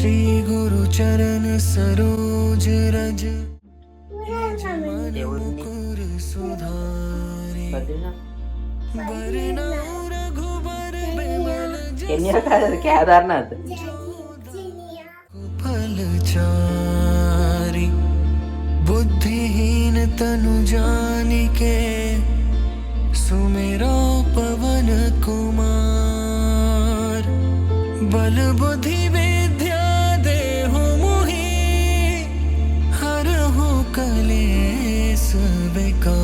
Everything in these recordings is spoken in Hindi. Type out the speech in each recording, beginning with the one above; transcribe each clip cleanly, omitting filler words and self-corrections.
श्री गुरु चरण सरोज रज దేవుడిని मुकुर सुधारे वरना रघुबर बिमल కెన్యా కాదు, అది కేదార్నాథ్. फल चारि बुद्धिहीन तनु जानिके सुमेरा पवन कुमार बल बुद्धि विद्या देहु मोहि हरहु कलेस विकार।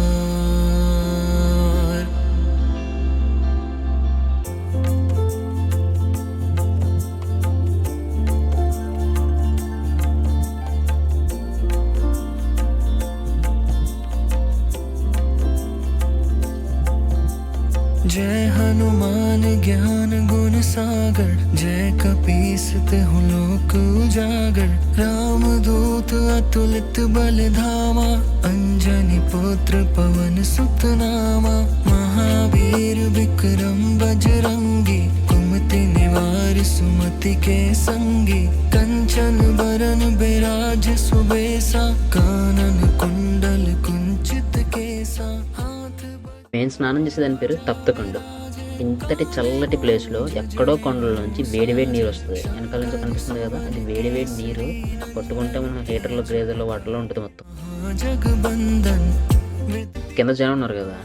जय हनुमान ज्ञान गुण सागर जय कपीस तिहु लोक उजागर राम दूत अतुलित बल धामा अंजनी पुत्र पवन सुत नामा महावीर विक्रम बजरंगी कुमति निवार सुमति के संगी कंचन बरन बिराज सुबेसा कानन कुंडल कुंचित केसा हाथ నేను స్నానం చేసేదాని పేరు తప్తకుండు. ఇంతటి చల్లటి ప్లేస్లో ఎక్కడో కొండల్లోంచి వేడివేడి నీరు వస్తుంది. వెనకాల నుంచి కనిపిస్తుంది కదా, అది వేడివేడి నీరు పట్టుకుంటే మనం హీటర్లో గ్రేజర్లో వాటర్లో ఉంటుంది మొత్తం. కింద జనం ఉన్నారు కదా,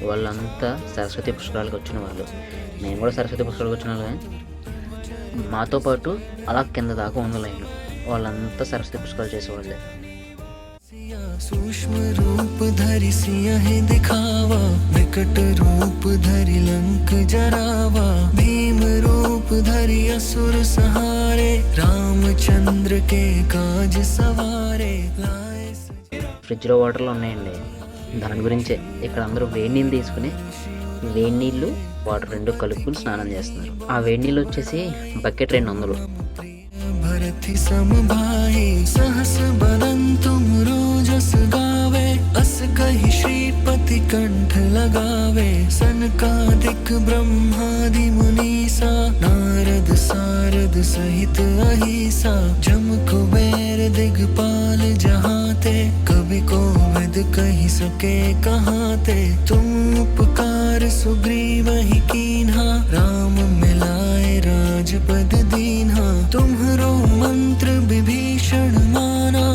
వాళ్ళంతా సరస్వతి పుష్కరాలకు వచ్చిన వాళ్ళు. మేము కూడా సరస్వతి పుష్కరాలకు వచ్చిన వాళ్ళే. మాతో పాటు అలా కింద దాకా ఉన్న లైన్ వాళ్ళంతా సరస్వతి పుష్కరాలు చేసేవాళ్ళే. सूक्ष्म रूप धरि सिंह दिखावा विकट रूप धरि लंक जरावा भीम रूप धरि असुर सहारे रामचंद्र के काज सवारे। ఫ్రిడ్జ్లో వాటర్లు ఉన్నాయండి, దాని గురించే ఇక్కడ అందరూ వేడి నీళ్ళు తీసుకుని వేడి నీళ్ళు వాటర్ రెండు కలుపుకుని స్నానం చేస్తున్నారు. ఆ వేడి నీళ్ళు వచ్చేసి బకెట్ 200. भरति समभाए सहस बदन तुम रोजस गावे अस कहि श्रीपति कंठ लगावे सनकादिक ब्रह्मादि मुनीसा नारद सारद सहित अहिसा जम कुबेर दिगपाल जहाते कवि कोविद कहि सके कहाते तुम उपकार सुग्रीव ही कीन्हा राम मिलाए राजपद दीन्हा तुम्हरो मंत्र विभीषण माना।